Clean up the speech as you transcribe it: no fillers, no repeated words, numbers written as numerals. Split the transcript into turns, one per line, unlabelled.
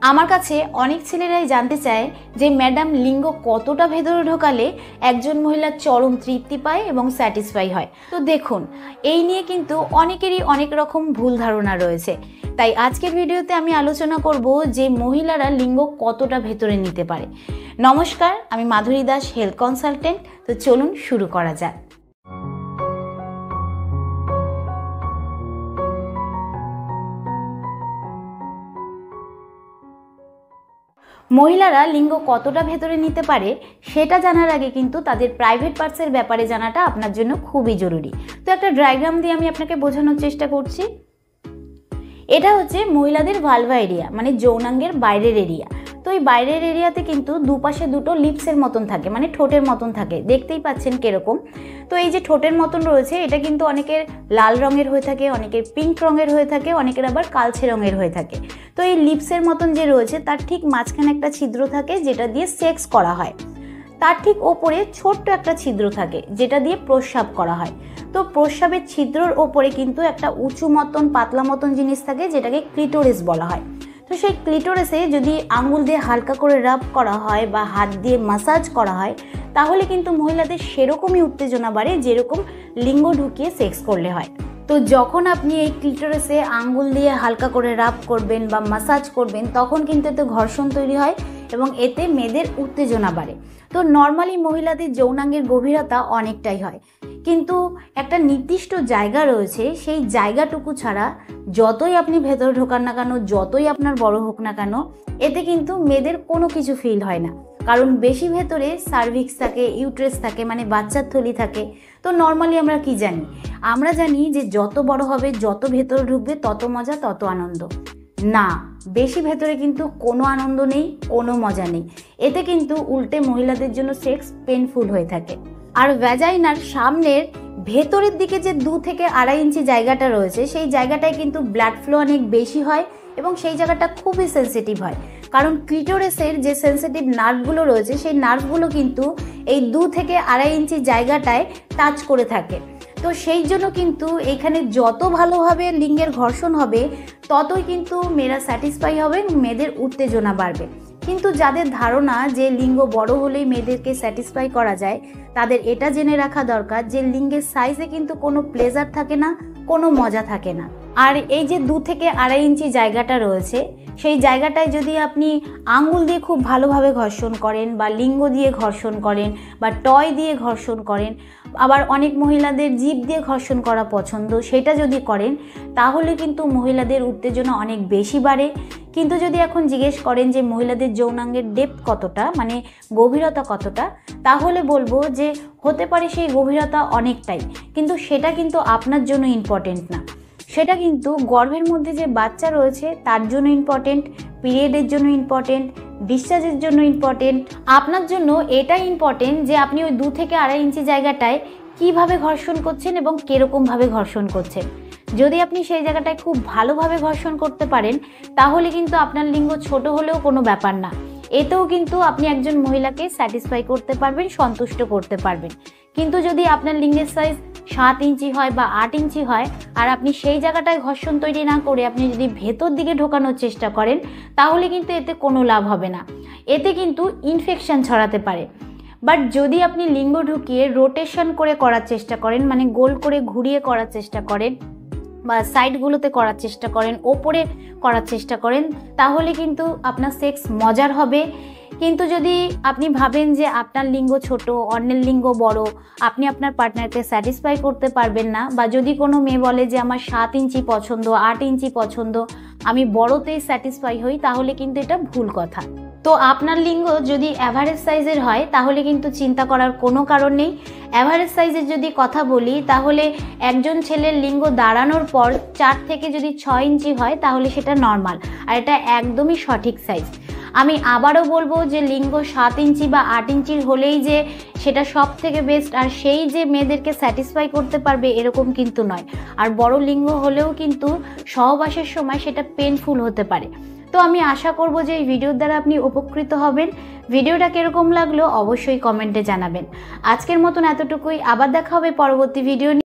আমার কাছে অনেক ছেলেরাই জানতে চায় যে ম্যাডাম লিঙ্গ কতটা ভেতরে ঢোকালে একজন মহিলা চরম তৃপ্তি পায় এবং স্যাটিসফাই হয়। তো দেখুন, এই নিয়ে কিন্তু অনেকেরই অনেক রকম ভুল ধারণা রয়েছে। তাই আজকের ভিডিওতে আমি আলোচনা করব যে মহিলারা লিঙ্গ কতটা ভেতরে নিতে পারে। নমস্কার, আমি মাধুরী দাস, হেলথ কনসালটেন্ট। তো চলুন শুরু করা যাক। মহিলারা লিঙ্গ কতটা ভেতরে নিতে পারে সেটা জানার আগে কিন্তু তাদের প্রাইভেট পার্টসের ব্যাপারে জানাটা আপনার জন্য খুবই জরুরি। তো একটা ডায়াগ্রাম দিয়ে আমি আপনাকে বোঝানোর চেষ্টা করছি। এটা হচ্ছে মহিলাদের ভালভা এরিয়া, মানে যৌনাঙ্গের বাইরের এরিয়া। তো এই বাইরের এরিয়াতে কিন্তু দুপাশে দুটো লিপসের মতন থাকে, মানে ঠোঁটের মতন থাকে। দেখতেই পাচ্ছেন কিরকম। তো এই যে ঠোঁটের মতন রয়েছে, এটা কিন্তু অনেকের লাল রঙের হয়ে থাকে, অনেকের পিঙ্ক রঙের হয়ে থাকে, অনেকের আবার কালচে রঙের হয়ে থাকে। তো এই লিপসের মতন যে রয়েছে তার ঠিক মাঝখানে একটা ছিদ্র থাকে যেটা দিয়ে সেক্স করা হয়। তার ঠিক ওপরে ছোট্ট একটা ছিদ্র থাকে যেটা দিয়ে প্রস্রাব করা হয়। তো প্রস্রাবের ছিদ্রর ওপরে কিন্তু একটা উঁচু মতন পাতলা মতন জিনিস থাকে যেটাকে ক্লিটোরিস বলা হয়। তো সেই ক্লিটোরিসে যদি আঙুল দিয়ে হালকা করে রাব করা হয় বা হাত দিয়ে মাসাজ করা হয় তাহলে কিন্তু মহিলাদের সেরকমই উত্তেজনা বাড়ে যেরকম লিঙ্গ ঢুকিয়ে সেক্স করলে হয়। তো যখন আপনি এই ক্লিটোরিসে আঙ্গুল দিয়ে হালকা করে রাব করবেন বা মাসাজ করবেন তখন কিন্তু এতে ঘর্ষণ তৈরি হয় এবং এতে মেয়েদের উত্তেজনা বাড়ে। তো নর্মালি মহিলাদের যৌনাঙ্গের গভীরতা অনেকটাই হয়, কিন্তু একটা নির্দিষ্ট জায়গা রয়েছে, সেই জায়গাটুকু ছাড়া যতই আপনি ভেতরে ঢোকান না কেন, যতই আপনার বড় হোক না কেন, এতে কিন্তু মেয়েদের কোনো কিছু ফিল হয় না। কারণ বেশি ভেতরে সার্ভিক্স থাকে, ইউট্রেস থাকে, মানে বাচ্চার থলি থাকে। তো নর্মালি আমরা কি জানি? আমরা জানি যে যত বড় হবে, যত ভেতরে ঢুকবে তত মজা, তত আনন্দ। না, বেশি ভেতরে কিন্তু কোনো আনন্দ নেই, কোনো মজা নেই। এতে কিন্তু উল্টে মহিলাদের জন্য সেক্স পেনফুল হয়ে থাকে। আর ভ্যাজাইনার সামনের ভেতরের দিকে যে 2 থেকে 2.5 ইঞ্চি জায়গাটা রয়েছে সেই জায়গাটায় কিন্তু ব্লাড ফ্লো অনেক বেশি হয় এবং সেই জায়গাটা খুবই সেন্সিটিভ হয়। কারণ ক্লিটোরিসের যে সেন্সিটিভ নার্ভগুলো রয়েছে সেই নার্ভগুলো কিন্তু এই 2 থেকে 2.5 ইঞ্চি জায়গাটায় টাচ করে থাকে। তো সেই জন্য কিন্তু এখানে যত ভালোভাবে লিঙ্গের ঘর্ষণ হবে ততই কিন্তু মেয়েরা স্যাটিসফাই হবে, মেয়েদের উত্তেজনা বাড়বে। কিন্তু যাদের ধারণা যে লিঙ্গ বড় হলেই মেয়েদেরকে স্যাটিসফাই করা যায়, তাদের এটা জেনে রাখা দরকার যে লিঙ্গের সাইজে কিন্তু কোনো প্লেজার থাকে না, কোনো মজা থাকে না। আর এই যে 2 থেকে 2.5 ইঞ্চি জায়গাটা রয়েছে সেই জায়গাটায় যদি আপনি আঙ্গুল দিয়ে খুব ভালোভাবে ঘর্ষণ করেন বা লিঙ্গ দিয়ে ঘর্ষণ করেন বা টয় দিয়ে ঘর্ষণ করেন, আবার অনেক মহিলাদের জিভ দিয়ে ঘর্ষণ করা পছন্দ, সেটা যদি করেন তাহলে কিন্তু মহিলাদের উত্তেজনা অনেক বেশি বাড়ে। কিন্তু যদি এখন জিজ্ঞেস করেন যে মহিলাদের যৌনাঙ্গের ডেপথ কতটা, মানে গভীরতা কতটা, তাহলে বলবো যে হতে পারে সেই গভীরতা অনেকটাই, কিন্তু সেটা কিন্তু আপনার জন্য ইম্পর্টেন্ট না। সেটা কিন্তু গর্ভের মধ্যে যে বাচ্চা রয়েছে তার জন্য ইম্পর্টেন্ট, পিরিয়ডের জন্য ইম্পর্টেন্ট, ডিসচার্জের জন্য ইম্পর্টেন্ট। আপনার জন্য এটা ইম্পর্টেন্ট যে আপনি ওই 2 থেকে 2.5 ইঞ্চি জায়গাটায় কিভাবে ঘর্ষণ করছেন এবং কিরকমভাবে ঘর্ষণ করছেন। যদি আপনি সেই জায়গাটায় খুব ভালোভাবে ঘর্ষণ করতে পারেন তাহলে কিন্তু আপনার লিঙ্গ ছোট হলেও কোনো ব্যাপার না। এতেও কিন্তু আপনি একজন মহিলাকে স্যাটিসফাই করতে পারবেন, সন্তুষ্ট করতে পারবেন। কিন্তু যদি আপনার লিঙ্গের সাইজ 7 ইঞ্চি হয় বা 8 ইঞ্চি হয় আর আপনি সেই জায়গাটায় ঘর্ষণ তৈরি না করে আপনি যদি ভেতর দিকে ঢোকানোর চেষ্টা করেন তাহলে কিন্তু এতে কোনো লাভ হবে না। এতে কিন্তু ইনফেকশন ছড়াতে পারে। বাট যদি আপনি লিঙ্গ ঢুকিয়ে রোটেশন করে করার চেষ্টা করেন, মানে গোল করে ঘুরিয়ে করার চেষ্টা করেন বা সাইডগুলোতে করার চেষ্টা করেন, ওপরে করার চেষ্টা করেন, তাহলে কিন্তু আপনার সেক্স মজার হবে। কিন্তু যদি আপনি ভাবেন যে আপনার লিঙ্গ ছোট, অন্যের লিঙ্গ বড়, আপনি আপনার পার্টনারকে স্যাটিসফাই করতে পারবেন না, বা যদি কোনো মেয়ে বলে যে আমার 7 ইঞ্চি পছন্দ, 8 ইঞ্চি পছন্দ, আমি বড়তেই স্যাটিসফাই হই, তাহলে কিন্তু এটা ভুল কথা। তো আপনার লিঙ্গ যদি অ্যাভারেজ সাইজের হয় তাহলে কিন্তু চিন্তা করার কোনো কারণ নেই। অ্যাভারেজ সাইজের যদি কথা বলি তাহলে একজন ছেলের লিঙ্গ দাঁড়ানোর পর 4 থেকে যদি 6 ইঞ্চি হয় তাহলে সেটা নর্মাল, আর এটা একদমই সঠিক সাইজ। আমি আবারও বলবো যে লিঙ্গ 7 ইঞ্চি বা 8 ইঞ্চির হলেই যে সেটা সব থেকে বেস্ট আর সেই যে মেয়েদেরকে স্যাটিসফাই করতে পারবে এরকম কিন্তু নয়। আর বড় লিঙ্গ হলেও কিন্তু সহবাসের সময় সেটা পেনফুল হতে পারে। তো আমি আশা করব যে এই ভিডিওর দ্বারা আপনি উপকৃত হবেন। ভিডিওটা কিরকম লাগলো অবশ্যই কমেন্টে জানাবেন। আজকের মতন এতটুকুই, আবার দেখা হবে পরবর্তী ভিডিও নিয়ে।